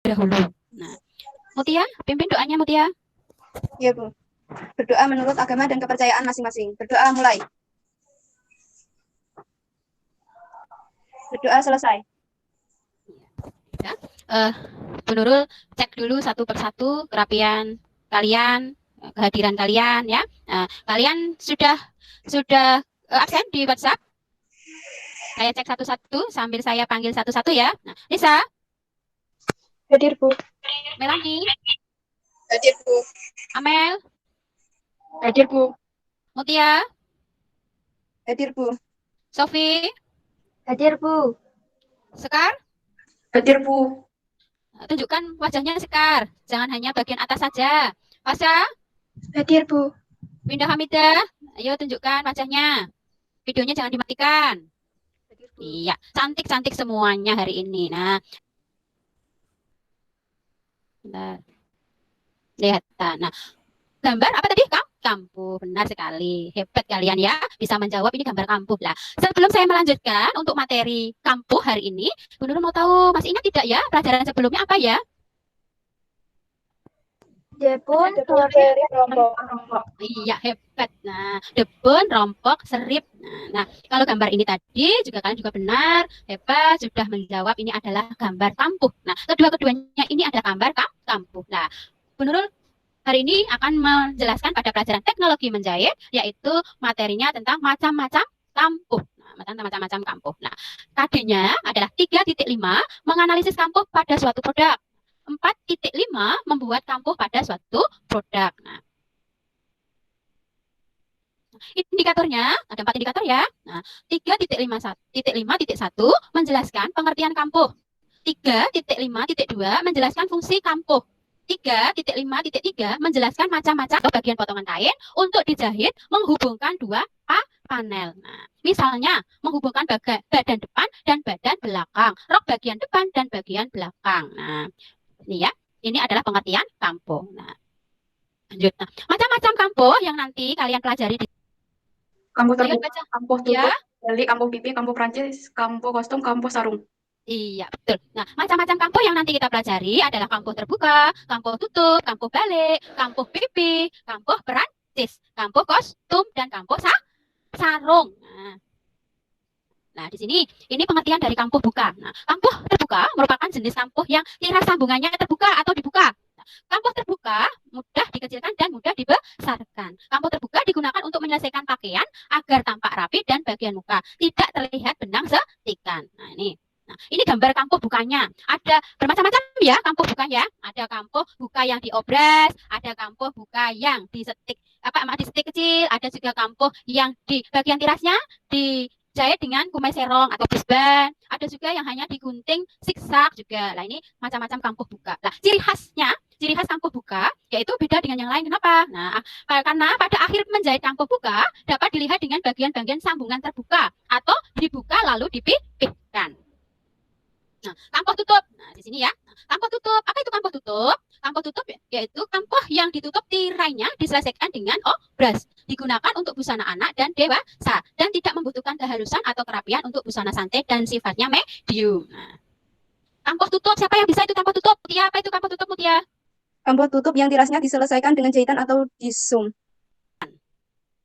dahulu. Nah, Mutia, pimpin doanya Mutia. Iya, Bu. Berdoa menurut agama dan kepercayaan masing-masing. Berdoa mulai. Berdoa selesai. Ya. Bu Nurul, cek dulu satu persatu kerapian kalian, kehadiran kalian ya. Kalian sudah absen di WhatsApp? Saya cek satu-satu sambil saya panggil satu-satu ya. Nah, Nisa. Hadir, Bu. Melani. Hadir, Bu. Amel. Hadir, Bu. Mutia. Hadir, Bu. Sofi. Hadir, Bu. Sekar. Hadir, Bu. Tunjukkan wajahnya Sekar, jangan hanya bagian atas saja. Pasha. Hadir, Bu. Winda Hamidah, ayo tunjukkan wajahnya. Videonya jangan dimatikan. Iya, cantik-cantik semuanya hari ini. Nah, lihat. Nah, gambar apa tadi? Kampuh. Benar sekali. Hebat kalian ya, bisa menjawab ini gambar kampuh lah. Sebelum saya melanjutkan untuk materi kampuh hari ini, Bu Nurul mau tahu, masih ingat tidak ya pelajaran sebelumnya apa ya? Debun, serip, rompok. Iya, hebat. Nah, debun, rompok, serip. Nah, kalau gambar ini tadi juga kalian juga benar, hebat, sudah menjawab ini adalah gambar kampuh. Nah, kedua-keduanya ini ada gambar kampuh. Nah, Bu Nurul hari ini akan menjelaskan pada pelajaran teknologi menjahit, yaitu materinya tentang macam-macam kampuh. Nah, macam-macam kampuh. Nah, KD-nya adalah 3.5 menganalisis kampuh pada suatu produk. 4.5 membuat kampuh pada suatu produk. Nah, indikatornya ada 4 indikator ya. Nah, 3.5.1 menjelaskan pengertian kampuh. 3.5.2 menjelaskan fungsi kampuh. 3.5.3 menjelaskan macam-macam bagian potongan kain untuk dijahit menghubungkan dua panel. Nah, misalnya menghubungkan badan depan dan badan belakang, rok bagian depan dan bagian belakang. Nah, ini ya, ini adalah pengertian kampuh. Nah, lanjut. Nah, macam-macam kampuh yang nanti kalian pelajari di kampuh terbuka, kampuh tutup, ya. balik, kampuh pipi, kampuh Prancis, kampuh kostum, kampuh sarung. Iya, betul. Nah, macam-macam kampuh yang nanti kita pelajari adalah kampuh terbuka, kampuh tutup, kampuh balik, kampuh pipi, kampuh Perancis, kampuh kostum, dan kampuh sarung. Nah, di sini ini pengertian dari kampuh buka. Nah, kampuh terbuka merupakan jenis kampuh yang tiras sambungannya terbuka atau dibuka. Nah, kampuh terbuka mudah dikecilkan dan mudah dibesarkan. Kampuh terbuka digunakan untuk menyelesaikan pakaian agar tampak rapi dan bagian muka tidak terlihat benang setikan. Nah, ini. Nah, ini gambar kampuh bukanya. Ada bermacam-macam ya kampuh buka ya. Ada kampuh buka yang diobras, ada kampuh buka yang disetik kecil, ada juga kampuh yang di bagian tirasnya dijahit dengan kumai serong atau bisban. Ada juga yang hanya digunting siksak juga. Nah, ini macam-macam kampuh buka. Nah, ciri khas kampuh buka yaitu beda dengan yang lain. Kenapa? Nah, karena pada akhir menjahit kampuh buka dapat dilihat dengan bagian-bagian sambungan terbuka atau dibuka lalu dipipihkan. Nah, kampuh tutup. Nah, di sini ya. Kampuh tutup. Apa itu kampuh tutup? Kampuh tutup yaitu kampuh yang ditutup tirainya diselesaikan dengan obras. Digunakan untuk busana anak dan dewasa dan tidak membutuhkan kehalusan atau kerapian untuk busana santai dan sifatnya medium. Nah, kampuh tutup, siapa yang bisa itu kampuh tutup? Mutia, apa itu kampuh tutup, Mutia? Kampuh tutup yang tirasnya diselesaikan dengan jahitan atau disum.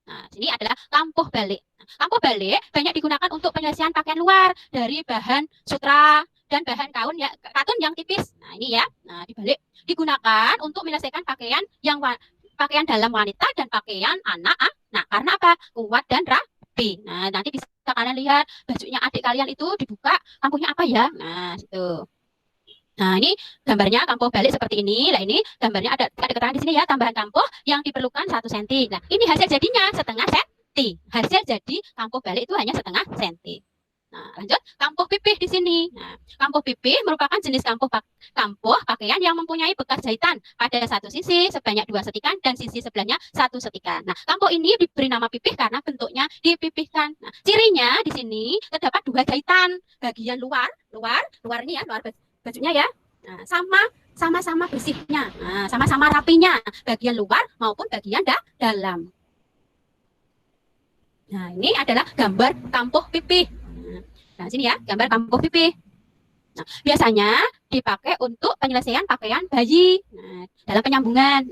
Nah, ini adalah kampuh balik. Kampuh balik banyak digunakan untuk penyelesaian pakaian luar dari bahan sutra dan bahan katun yang tipis. Nah, ini ya. Nah, dibalik digunakan untuk menyelesaikan pakaian dalam wanita dan pakaian anak. Nah, karena apa? Kuat dan rapi. Nah, nanti bisa kalian lihat bajunya adik kalian itu dibuka kampuhnya apa ya? Nah, itu. Nah, ini gambarnya kampuh balik seperti ini. Nah, ini gambarnya ada keterangan di sini ya, tambahan kampuh yang diperlukan 1 cm. Nah, ini hasil jadinya setengah senti. Hasil jadi kampuh balik itu hanya setengah senti. Nah, lanjut kampuh pipih di sini. Nah, kampuh pipih merupakan jenis kampuh pakaian yang mempunyai bekas jahitan pada satu sisi sebanyak 2 setikan dan sisi sebelahnya 1 setikan. Nah, kampuh ini diberi nama pipih karena bentuknya dipipihkan. Nah, cirinya di sini terdapat 2 jahitan bagian luar ini ya, luar bajunya ya. Nah, sama-sama bersihnya. Nah, sama-sama rapinya bagian luar maupun bagian dalam. Nah, ini adalah gambar kampuh pipih. Nah, sini ya, gambar kampuh pipih. Nah, biasanya dipakai untuk penyelesaian pakaian bayi dalam penyambungan.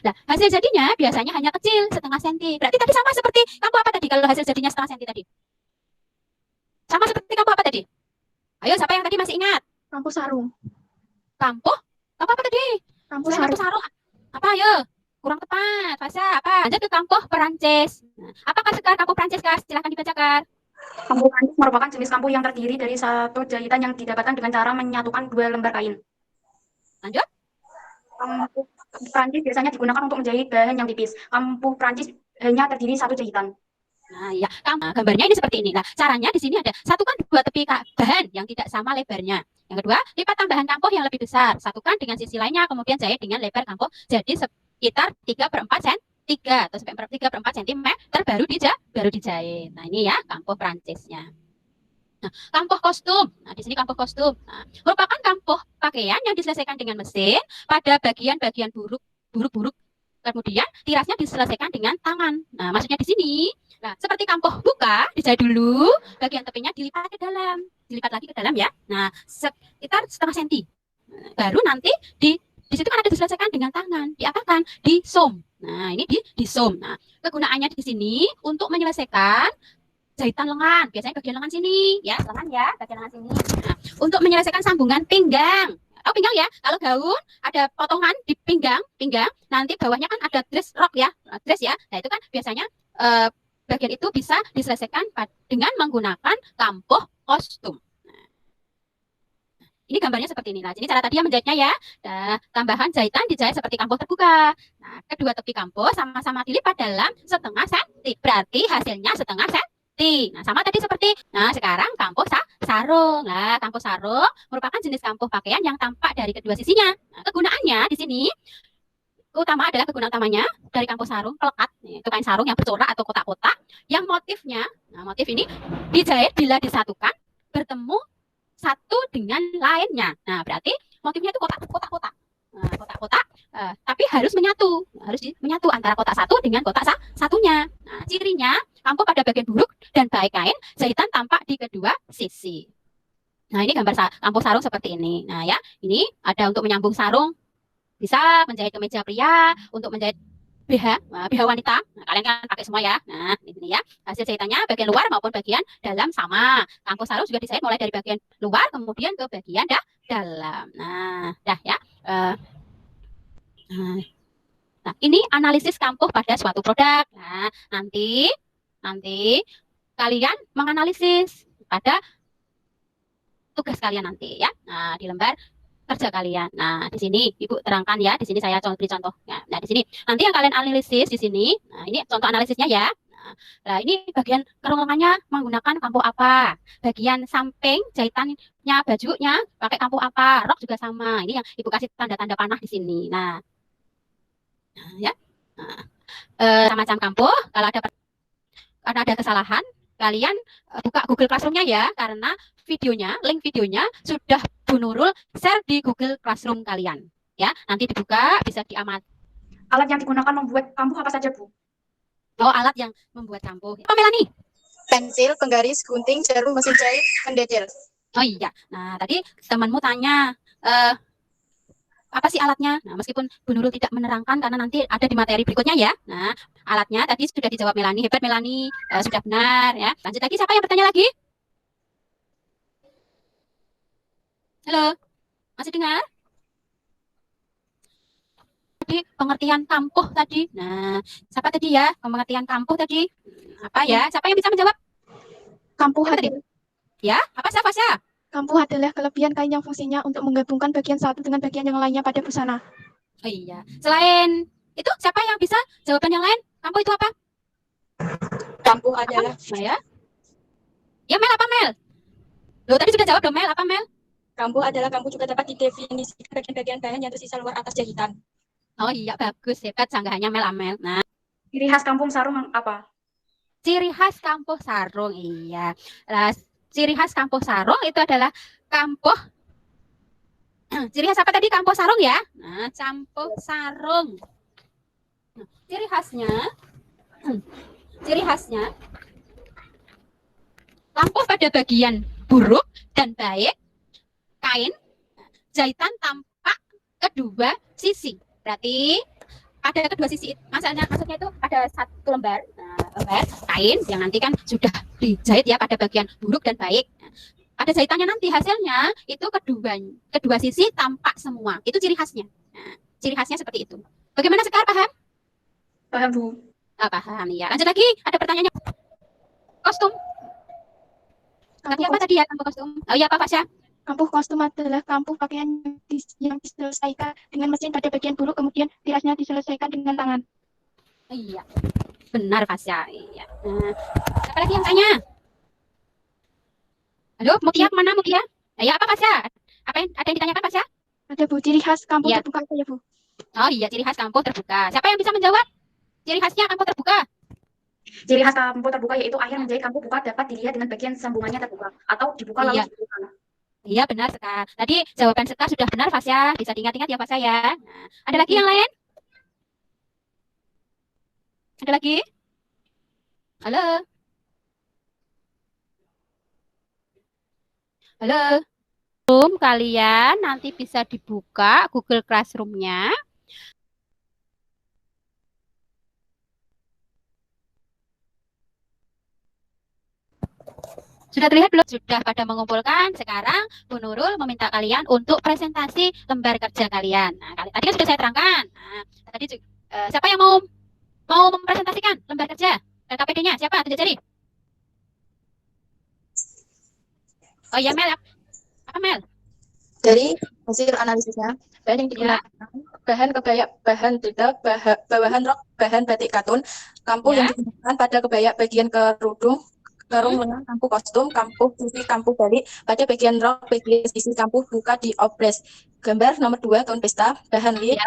Nah, hasil jadinya biasanya hanya kecil, setengah senti. Berarti tadi sama seperti kamu apa tadi kalau hasil jadinya setengah senti tadi? Sama seperti kamu apa tadi? Ayo, siapa yang tadi masih ingat? Kampuh sarung. Kampuh? Apa tadi? Kampuh Selain kampuh sarung. sarung, apa ayo? Kurang tepat, Fasa, apa? Lanjut ke kampuh Perancis. Apakah Sekar kampuh Perancis, Kak? Silahkan dibacakan. Kampuh Prancis merupakan jenis kampuh yang terdiri dari satu jahitan yang didapatkan dengan cara menyatukan dua lembar kain. Lanjut. Kampuh Prancis biasanya digunakan untuk menjahit bahan yang tipis. Kampuh Prancis hanya terdiri satu jahitan. Nah, ya, gambarnya ini seperti ini. Nah, caranya di sini ada satukan dua tepi bahan yang tidak sama lebarnya. Yang kedua, lipat tambahan kampuh yang lebih besar. Satukan dengan sisi lainnya, kemudian jahit dengan lebar kampuh jadi sekitar 3/4 cm. 3 atau sampai 3/4 cm baru dijahit. Nah, ini ya kampuh Prancisnya. Nah, kampuh kostum. Nah, di sini kampuh kostum. Nah, merupakan kampuh pakaian yang diselesaikan dengan mesin pada bagian-bagian buruk. Kemudian tirasnya diselesaikan dengan tangan. Nah, maksudnya di sini, nah seperti kampuh buka, dijahit dulu, bagian tepinya dilipat ke dalam, dilipat lagi ke dalam ya. Nah, sekitar setengah senti. Baru nanti di situ kan ada diselesaikan dengan tangan, diapakan? Disom. Nah, ini di som. Nah, kegunaannya di sini untuk menyelesaikan jahitan lengan, biasanya bagian lengan sini, ya, lengan ya, bagian lengan sini. Nah, untuk menyelesaikan sambungan pinggang. Oh, pinggang ya. Kalau gaun ada potongan di pinggang, nanti bawahnya kan ada dress rok ya, dress ya. Nah, itu kan biasanya bagian itu bisa diselesaikan dengan menggunakan kampuh kostum. Nah, ini gambarnya seperti ini. Nah, ini cara tadi yang menjahitnya ya. Nah, tambahan jahitan dijahit seperti kampuh terbuka. Nah, kedua tepi kampuh sama-sama dilipat dalam setengah senti. Berarti hasilnya setengah senti. Nah, sama tadi seperti, nah sekarang kampuh sarung. Nah, kampuh sarung merupakan jenis kampuh pakaian yang tampak dari kedua sisinya. Nah, kegunaannya di sini utama adalah kegunaan utamanya dari kampuh sarung pelekat, itu kain sarung yang bercorak atau kotak-kotak yang motifnya, nah motif ini dijahit bila disatukan bertemu satu dengan lainnya. Nah, berarti motifnya itu kotak-kotak. Nah, kotak-kotak tapi harus menyatu antara kotak satu dengan kotak satunya. Nah, cirinya kampuh pada bagian buruk dan baik kain, jahitan tampak di kedua sisi. Nah, ini gambar kampuh sarung seperti ini. Nah, ya, ini ada untuk menyambung sarung, bisa menjahit kemeja pria, untuk menjahit BH wanita. Nah, kalian kan pakai semua ya. Nah, ini ya. Hasil jahitannya bagian luar maupun bagian dalam sama. Kampuh sarung juga dijahit mulai dari bagian luar kemudian ke bagian dalam. Nah, dah ya. Nah, ini analisis kampuh pada suatu produk. Nah, nanti kalian menganalisis pada tugas kalian nanti ya. Nah, di lembar kerja kalian. Nah, di sini Ibu terangkan ya. Di sini saya beri contoh. Nah, di sini nanti yang kalian analisis di sini. Nah, ini contoh analisisnya ya. Nah, ini bagian kerung lengannya menggunakan kampuh apa? Bagian samping jahitannya bajunya pakai kampuh apa? Rok juga sama. Ini yang Ibu kasih tanda-tanda panah di sini. Nah, ya. Nah, macam kampuh kalau ada kesalahan kalian buka Google Classroom-nya ya, karena link videonya sudah Bu Nurul share di Google Classroom kalian ya. Nanti dibuka bisa diamati. Alat yang digunakan membuat kampuh apa saja, Bu? Oh, alat yang membuat kampuh. Apa Melani? Pensil, penggaris, gunting, jarum, mesin jahit, pendedel. Oh iya. Nah, tadi temanmu tanya apa sih alatnya? Nah, meskipun Bu Nurul tidak menerangkan karena nanti ada di materi berikutnya ya. Nah, alatnya tadi sudah dijawab Melani. Hebat Melani, sudah benar ya. Lanjut lagi, siapa yang bertanya lagi? Halo, masih dengar? Tadi pengertian kampuh tadi. Nah, siapa tadi ya? Pengertian kampuh tadi. Apa ya? Siapa yang bisa menjawab? Kampuh ya, apa Fasya? Kampuh adalah kelebihan kain yang fungsinya untuk menggabungkan bagian satu dengan bagian yang lainnya pada busana. Oh iya. Selain itu, siapa yang bisa jawaban yang lain? Kampuh itu apa? Kampuh adalah nah, ya Mel, apa Mel? Loh, tadi sudah jawab dong Mel, apa Mel? Kampuh adalah kampuh juga dapat didefinisikan bagian-bagian bahan yang tersisa luar atas jahitan. Oh iya, bagus, hebat sanggahannya Mel Amel. Nah, ciri khas kampuh sarung apa? Ciri khas kampuh sarung, iya. Nah, ciri khas kampuh sarung itu adalah kampuh. Ciri khas apa tadi? Kampuh sarung ya. Nah, kampuh sarung. Ciri khasnya kampuh pada bagian buruk dan baik kain jahitan tampak kedua sisi. Berarti pada kedua sisi, maksudnya itu ada satu lembar kain yang nanti kan sudah dijahit ya pada bagian buruk dan baik. Ada jahitannya nanti hasilnya itu kedua sisi tampak semua. Itu ciri khasnya. Nah, ciri khasnya seperti itu. Bagaimana Sekar, paham? Paham, Bu. Paham ya. Lanjut lagi, ada pertanyaannya. Kostum. Tadi apa tadi ya kampuh kostum? Oh iya, Pak Fasya. Kampuh kostum adalah kampuh pakaian yang diselesaikan dengan mesin pada bagian buruk, kemudian tirasnya diselesaikan dengan tangan. Iya, benar Fasya. Iya. Nah, apa lagi yang tanya? Halo, Mutia kemana Mutia? Ya apa Fasya? Apa yang ada yang ditanyakan Fasya? Ada Bu, ciri khas kampuh Ya. terbuka apa ya Bu? Oh iya, ciri khas kampuh terbuka. Siapa yang bisa menjawab? Ciri khasnya kampuh terbuka. Ciri khas kampuh terbuka yaitu akhir menjahit kampuh buka dapat dilihat dengan bagian sambungannya terbuka atau dibuka lalu dibuka. Iya benar Sekar. Tadi jawaban Sekar sudah benar Fasya. Bisa diingat-ingat ya Fasya ya. Nah, ada lagi yang lain? Ada lagi? Halo? Halo? Kalian nanti bisa dibuka Google Classroom-nya. Sudah terlihat belum? Sudah pada mengumpulkan. Sekarang Bu Nurul meminta kalian untuk presentasi lembar kerja kalian. Nah, tadi kan sudah saya terangkan. Nah, tadi siapa yang mau mempresentasikan lembar kerja LKPD-nya? Siapa? Tunjuk jari. Oh iya Mel. Apa Mel? Dari hasil analisisnya, bahan yang digunakan bahan kebaya, bahan tidak, bawahan rok, bahan batik katun, kampuh yang digunakan pada kebaya bagian kerudung, kerung lengan, kampuh kostum, kampuh pipi, kampuh balik, pada bagian rok, bagian sisi kampuh buka di opres. Gambar nomor 2 gaun pesta, bahan lid,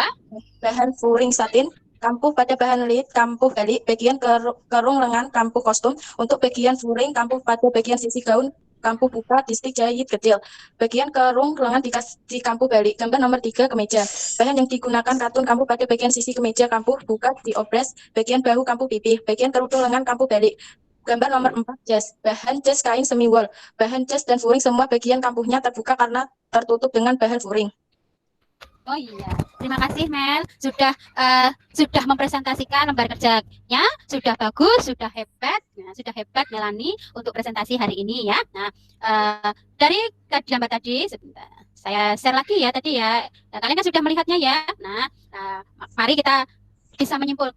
bahan furing satin, kampuh pada bahan lid, kampuh balik, bagian kerung lengan, kampuh kostum, untuk bagian furing, kampuh pada bagian sisi gaun, kampuh buka, distik jahit kecil. Bagian kerung lengan di kampuh balik. Gambar nomor 3 kemeja. Bahan yang digunakan katun kampuh pada bagian sisi kemeja, kampuh buka di opres. Bagian bahu kampuh pipi. Bagian kerudung lengan kampuh balik. Gambar nomor 4 jas. Bahan jas kain semi wol. Bahan jas dan furing semua bagian kampuhnya terbuka karena tertutup dengan bahan furing. Oh iya, terima kasih Mel. Sudah mempresentasikan lembar kerjanya, sudah bagus, sudah hebat. Nah, sudah hebat Melani untuk presentasi hari ini ya. Nah, dari gambar tadi, sebentar, saya share lagi ya tadi ya. Nah, kalian kan sudah melihatnya ya. Nah, mari kita bisa menyimpulkan.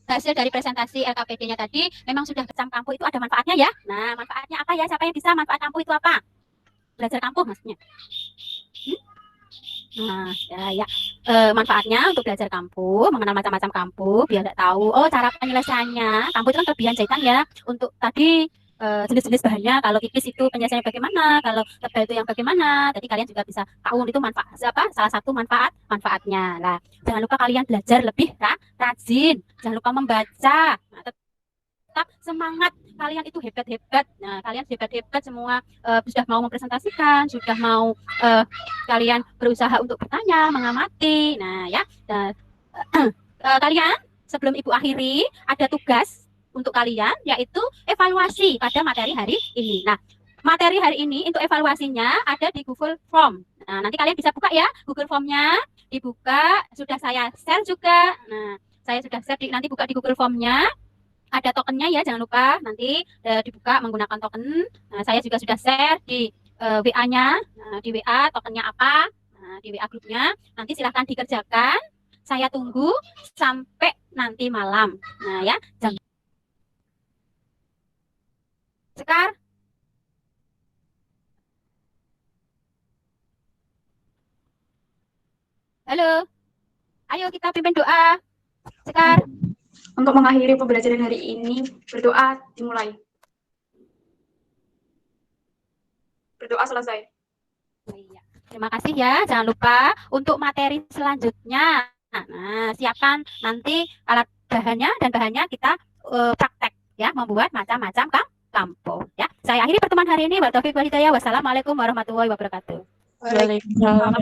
Hasil dari presentasi LKPD-nya tadi memang sudah kecam kampuh itu ada manfaatnya ya. Nah, manfaatnya apa ya? Siapa yang bisa manfaat kampuh itu apa? Belajar kampuh maksudnya. Nah, ya. Manfaatnya untuk belajar kampuh, mengenal macam-macam kampuh, biar nggak tahu, oh cara penyelesaiannya. Kampuh itu kan kelebihan jahitan ya. Untuk tadi jenis-jenis bahannya, kalau tipis itu penyelesaiannya bagaimana, kalau tebal itu yang bagaimana. Jadi kalian juga bisa tahu itu manfaat apa, salah satu manfaatnya. Nah, jangan lupa kalian belajar lebih rajin, jangan lupa membaca. Nah, tetap semangat, kalian itu hebat-hebat. Nah, kalian hebat-hebat semua, sudah mau mempresentasikan, sudah mau kalian berusaha untuk bertanya, mengamati. Nah, ya. Kalian sebelum Ibu akhiri, ada tugas untuk kalian, yaitu evaluasi pada materi hari ini. Nah, materi hari ini untuk evaluasinya ada di Google Form. Nah, nanti kalian bisa buka ya Google Form-nya, dibuka, sudah saya share juga. Nah, saya sudah share, nanti buka di Google Form-nya. Ada tokennya ya, jangan lupa nanti dibuka menggunakan token. Nah, saya juga sudah share di WA-nya. Nah, di WA tokennya apa? Nah, di WA grupnya. Nanti silahkan dikerjakan. Saya tunggu sampai nanti malam. Nah, ya. Sekar. Halo. Ayo kita pimpin doa. Sekar. Untuk mengakhiri pembelajaran hari ini, berdoa dimulai. Berdoa selesai. Iya. Terima kasih ya. Jangan lupa untuk materi selanjutnya. Nah, siapkan nanti alat bahannya dan bahannya kita praktek ya, membuat macam-macam kampuh ya. Saya akhiri pertemuan hari ini. Wassalamualaikum warahmatullahi wabarakatuh. Waalaikumsalam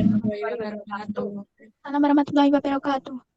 warahmatullahi wabarakatuh.